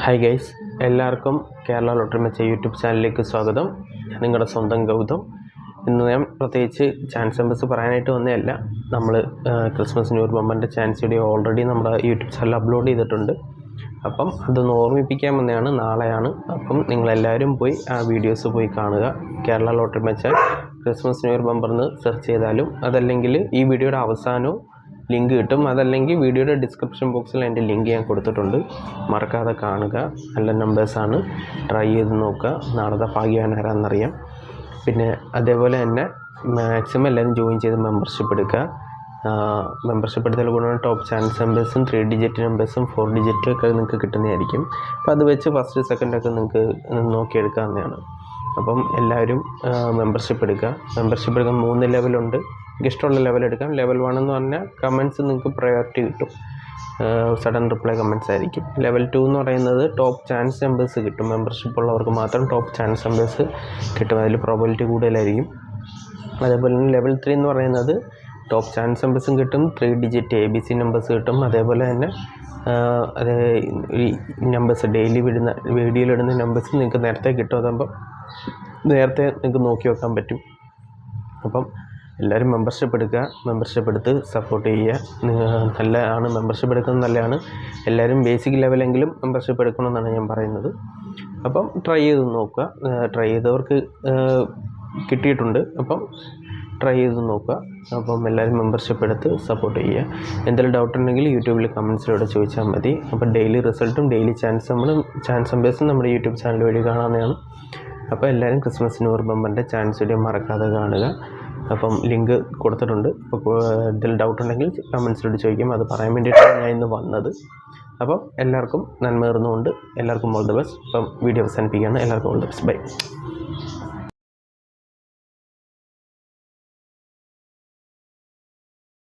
Hi guys, എല്ലാവർക്കും Kerala lottery മെച്ച YouTube ചാനലിലേക്ക് സ്വാഗതം. നിങ്ങളുടെ സ്വന്തം ഗൗതം. ഇന്ന് ഞാൻ പ്രത്യേകിച്ച് ചാൻസ് നമ്പേഴ്സ് പറയാനായിട്ട് വന്നതല്ല. നമ്മൾ ക്രിസ്മസ് ന്യൂ ഇയർ ബമ്പറിൻ്റെ ചാൻസ് വീഡിയോ ഓൾറെഡി നമ്മുടെ യൂട്യൂബ് ചാനലിൽ അപ്ലോഡ് ചെയ്തിട്ടുണ്ട്. അപ്പം അതൊന്ന് ഓർമ്മിപ്പിക്കാൻ വന്നതാണ്. നാളെയാണ്. അപ്പം നിങ്ങളെല്ലാവരും പോയി ആ വീഡിയോസ് പോയി കാണുക. കേരള ലോട്ടറി മെച്ച ക്രിസ്മസ് ന്യൂ ഇയർ ബമ്പറിന് സെർച്ച് ചെയ്താലും അതല്ലെങ്കിൽ ഈ വീഡിയോയുടെ അവസാനവും ലിങ്ക് കിട്ടും. അതല്ലെങ്കിൽ വീഡിയോയുടെ ഡിസ്ക്രിപ്ഷൻ ബോക്സിൽ എൻ്റെ ലിങ്ക് ഞാൻ കൊടുത്തിട്ടുണ്ട്. മറക്കാതെ കാണുക. നല്ല നമ്പേഴ്സാണ്. ട്രൈ ചെയ്ത് നോക്കുക. നാളത്തെ ഭാഗ്യവാൻ ആരാന്നറിയാം. പിന്നെ അതേപോലെ തന്നെ മാക്സിമം എല്ലാവരും ജോയിൻ ചെയ്ത് മെമ്പർഷിപ്പ് എടുക്കുക. മെമ്പർഷിപ്പ് എടുത്താൽ ഗുണമാണ് ടോപ്പ് ചാൻസ് നമ്പേഴ്സും 3 ഡിജിറ്റ് നമ്പേഴ്സും 4 ഡിജിറ്റും ഒക്കെ നിങ്ങൾക്ക് കിട്ടുന്നതായിരിക്കും. അപ്പോൾ അത് വെച്ച് ഫസ്റ്റ് സെക്കൻഡൊക്കെ നിങ്ങൾക്ക് നോക്കിയെടുക്കാവുന്നതാണ്. അപ്പം എല്ലാവരും മെമ്പർഷിപ്പ് എടുക്കുക. മെമ്പർഷിപ്പ് എടുക്കാൻ 3 ലെവലുണ്ട്. ഇഷ്ടമുള്ള ലെവൽ എടുക്കാം. ലെവൽ 1 എന്ന് പറഞ്ഞാൽ കമൻറ്റ്സ് നിങ്ങൾക്ക് പ്രയോറിറ്റി കിട്ടും. സഡൻ റിപ്ലൈ കമൻറ്റ്സ് ആയിരിക്കും. ലെവൽ 2 എന്ന് പറയുന്നത് ടോപ്പ് ചാൻസ് നമ്പേഴ്സ് കിട്ടും. മെമ്പർഷിപ്പ് ഉള്ളവർക്ക് മാത്രം ടോപ്പ് ചാൻസ് നമ്പേഴ്സ് കിട്ടും. അതിൽ പ്രോബബിലിറ്റി കൂടുതലായിരിക്കും. അതേപോലെ തന്നെ ലെവൽ 3 എന്ന് പറയുന്നത് ടോപ്പ് ചാൻസ് നമ്പേഴ്സും കിട്ടും. 3 ഡിജിറ്റ് ABC നമ്പേഴ്സ് കിട്ടും. അതേപോലെ തന്നെ ഈ നമ്പേഴ്സ് ഡെയിലി വീഡിയോയിലിടുന്ന നമ്പേഴ്സ് നിങ്ങൾക്ക് നേരത്തെ കിട്ടും. അതാകുമ്പോൾ നേരത്തെ നിങ്ങൾക്ക് നോക്കി വെക്കാൻ പറ്റും. അപ്പം എല്ലാവരും മെമ്പർഷിപ്പ് എടുക്കുക. മെമ്പർഷിപ്പ് എടുത്ത് സപ്പോർട്ട് ചെയ്യുക. നല്ലതാണ്. മെമ്പർഷിപ്പ് എടുക്കുന്നത് നല്ലതാണ്. എല്ലാവരും ബേസിക് ലെവലെങ്കിലും മെമ്പർഷിപ്പ് എടുക്കണമെന്നാണ് ഞാൻ പറയുന്നത്. അപ്പം ട്രൈ ചെയ്ത് നോക്കുക. ട്രൈ ചെയ്തവർക്ക് കിട്ടിയിട്ടുണ്ട്. അപ്പം ട്രൈ ചെയ്ത് നോക്കുക. അപ്പം എല്ലാവരും മെമ്പർഷിപ്പ് എടുത്ത് സപ്പോർട്ട് ചെയ്യുക. എന്തെങ്കിലും ഡൗട്ട് ഉണ്ടെങ്കിൽ യൂട്യൂബിൽ കമൻസിലൂടെ ചോദിച്ചാൽ മതി. അപ്പം ഡെയിലി റിസൾട്ടും ഡെയിലി ചാൻസ് നമ്പേഴ്സും നമ്മുടെ യൂട്യൂബ് ചാനൽ വഴി കാണാവുന്നതാണ്. അപ്പോൾ എല്ലാവരും ക്രിസ്മസ് ന്യൂ ഇയർ ബമ്പറിൻ്റെ ചാൻസ് വീഡിയോ മറക്കാതെ കാണുക. അപ്പം ലിങ്ക് കൊടുത്തിട്ടുണ്ട്. അപ്പോൾ എന്തെങ്കിലും ഡൗട്ട് ഉണ്ടെങ്കിൽ കമൻസിലൂടെ ചോദിക്കും. അത് പറയാൻ വേണ്ടിയിട്ടാണ് ഞാൻ ഇന്ന് വന്നത്. അപ്പം എല്ലാവർക്കും നന്മ നേർന്നുകൊണ്ട് എല്ലാവർക്കും ഓൾ ദ ബെസ്റ്റ്. അപ്പം വീഡിയോ അവസാനിപ്പിക്കുകയാണ്. എല്ലാവർക്കും ഓൾ ദ ബെസ്റ്റ്. ബൈ.